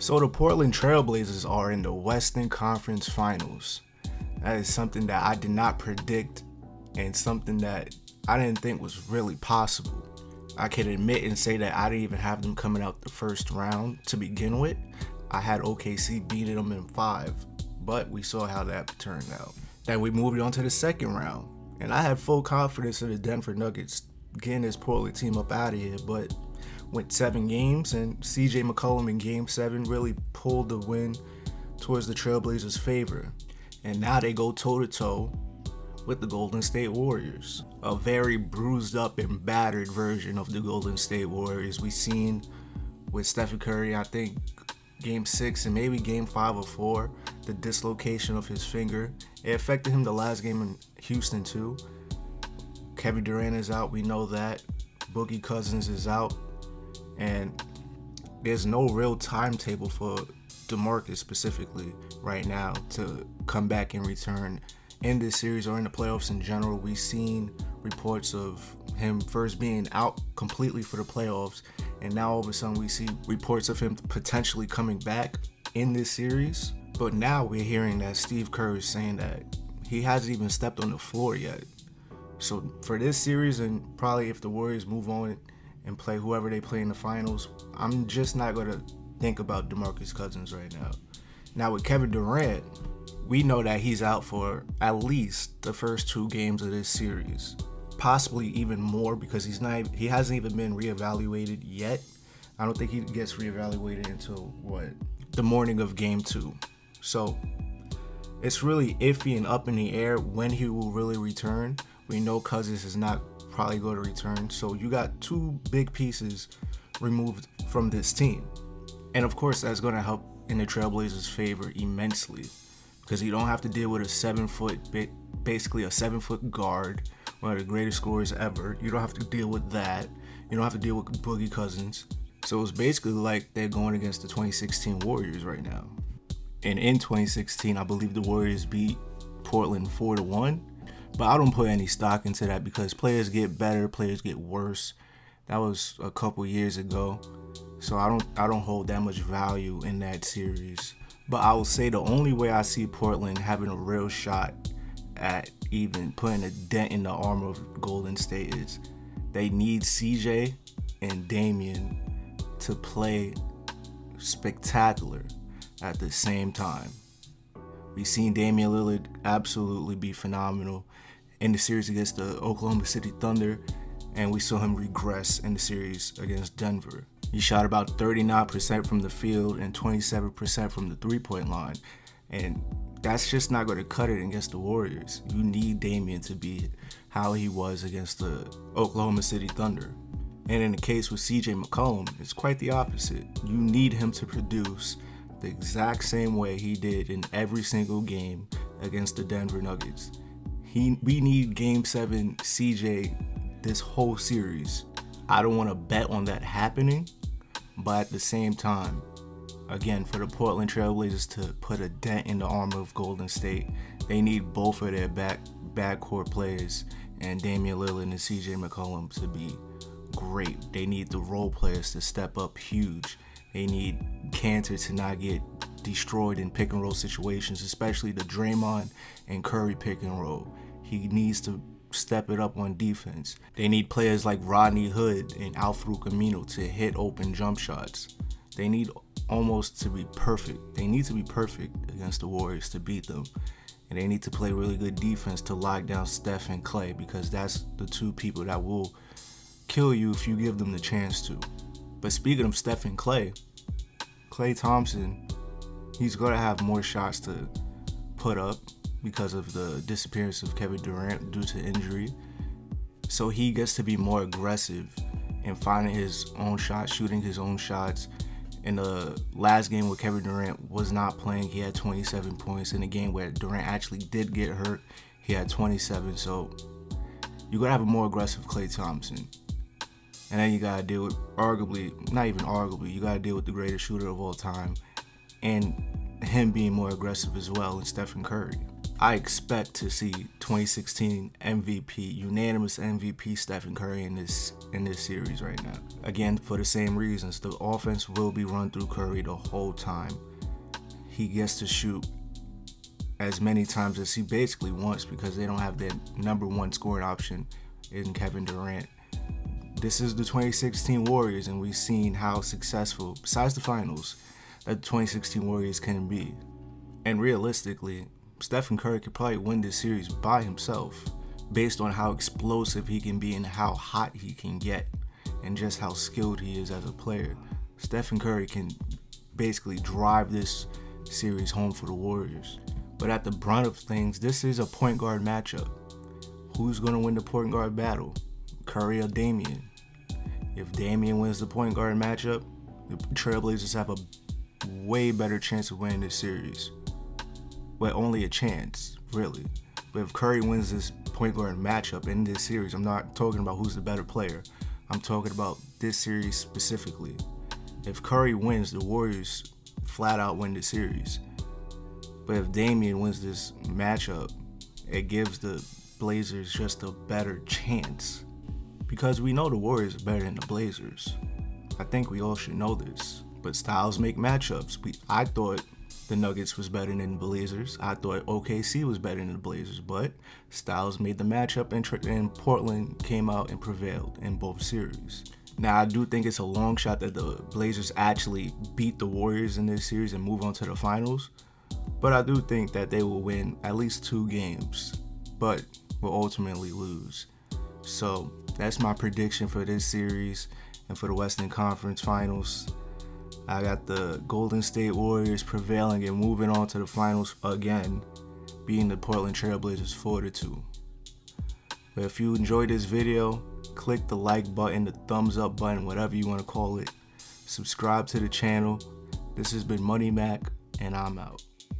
So the Portland Trailblazers are in the Western Conference Finals. That is something that I did not predict and something that I didn't think was really possible. I can admit and say that I didn't even have them coming out the first round to begin with. I had OKC beating them in 5, but we saw how that turned out. Then we moved on to the second round, and I had full confidence in the Denver Nuggets getting this Portland team up out of here, but went 7 games, and CJ McCollum in Game 7 really pulled the win towards the Trailblazers' favor. And now they go toe-to-toe with the Golden State Warriors. A very bruised up and battered version of the Golden State Warriors we seen with Stephen Curry, I think, Game 6 and maybe Game 5 or 4, the dislocation of his finger. It affected him the last game in Houston too. Kevin Durant is out, we know that. Boogie Cousins is out. And there's no real timetable for DeMarcus specifically right now to come back and return in this series or in the playoffs in general. We've seen reports of him first being out completely for the playoffs, and now all of a sudden we see reports of him potentially coming back in this series. But now we're hearing that Steve Kerr is saying that he hasn't even stepped on the floor yet. So for this series, and probably if the Warriors move on and play whoever they play in the finals, I'm just not going to think about DeMarcus Cousins right now. Now with Kevin Durant, we know that he's out for at least the first 2 games of this series, possibly even more because he hasn't even been reevaluated yet. I don't think he gets reevaluated until the morning of Game 2. So it's really iffy and up in the air when he will really return. We know Cousins is not probably going to return, so you got 2 big pieces removed from this team, and of course that's going to help in the Trailblazers' favor immensely because you don't have to deal with basically a 7-foot guard, one of the greatest scorers ever. You don't have to deal with that. You don't have to deal with Boogie Cousins. So it's basically like they're going against the 2016 Warriors right now. And in 2016, I believe the Warriors beat Portland 4-1. But I don't put any stock into that because players get better, players get worse. That was a couple years ago. So I don't hold that much value in that series. But I will say the only way I see Portland having a real shot at even putting a dent in the armor of Golden State is they need CJ and Damian to play spectacular at the same time. We've seen Damian Lillard absolutely be phenomenal in the series against the Oklahoma City Thunder, and we saw him regress in the series against Denver. He shot about 39% from the field and 27% from the three-point line, and that's just not going to cut it against the Warriors. You need Damian to be how he was against the Oklahoma City Thunder. And in the case with CJ McCollum, it's quite the opposite. You need him to produce the exact same way he did in every single game against the Denver Nuggets. We need Game 7 CJ this whole series. I don't want to bet on that happening, but at the same time, again, for the Portland Trailblazers to put a dent in the armor of Golden State, they need both of their backcourt players and Damian Lillard and CJ McCollum to be great. They need the role players to step up huge. They need Cantor to not get destroyed in pick and roll situations, especially the Draymond and Curry pick and roll. He needs to step it up on defense. They need players like Rodney Hood and Al-Farouq Aminu to hit open jump shots. They need almost to be perfect. They need to be perfect against the Warriors to beat them. And they need to play really good defense to lock down Steph and Klay, because that's the 2 people that will kill you if you give them the chance to. But speaking of Steph and Klay Thompson, he's going to have more shots to put up because of the disappearance of Kevin Durant due to injury. So he gets to be more aggressive in finding his own shots, shooting his own shots. In the last game where Kevin Durant was not playing, he had 27 points. In the game where Durant actually did get hurt, he had 27. So you're going to have a more aggressive Klay Thompson. And then you got to deal with you got to deal with the greatest shooter of all time and him being more aggressive as well, and Stephen Curry. I expect to see 2016 MVP, unanimous MVP Stephen Curry in this series right now. Again, for the same reasons, the offense will be run through Curry the whole time. He gets to shoot as many times as he basically wants because they don't have their number one scoring option in Kevin Durant. This is the 2016 Warriors, and we've seen how successful, besides the finals, that the 2016 Warriors can be. And realistically, Stephen Curry could probably win this series by himself based on how explosive he can be and how hot he can get and just how skilled he is as a player. Stephen Curry can basically drive this series home for the Warriors. But at the brunt of things, this is a point guard matchup. Who's going to win the point guard battle? Curry or Damian? If Damian wins the point guard matchup, the Trailblazers have a way better chance of winning this series. Well, only a chance, really. But if Curry wins this point guard matchup in this series, I'm not talking about who's the better player. I'm talking about this series specifically. If Curry wins, the Warriors flat out win the series. But if Damian wins this matchup, it gives the Blazers just a better chance. Because we know the Warriors are better than the Blazers. I think we all should know this. But styles make matchups. I thought the Nuggets was better than the Blazers. I thought OKC was better than the Blazers. But styles made the matchup, and Portland came out and prevailed in both series. Now, I do think it's a long shot that the Blazers actually beat the Warriors in this series and move on to the finals. But I do think that they will win at least 2 games, but will ultimately lose. So that's my prediction for this series and for the Western Conference Finals. I got the Golden State Warriors prevailing and moving on to the finals again, beating the Portland Trailblazers 4-2. But if you enjoyed this video, click the like button, the thumbs up button, whatever you want to call it. Subscribe to the channel. This has been Money Mack, and I'm out.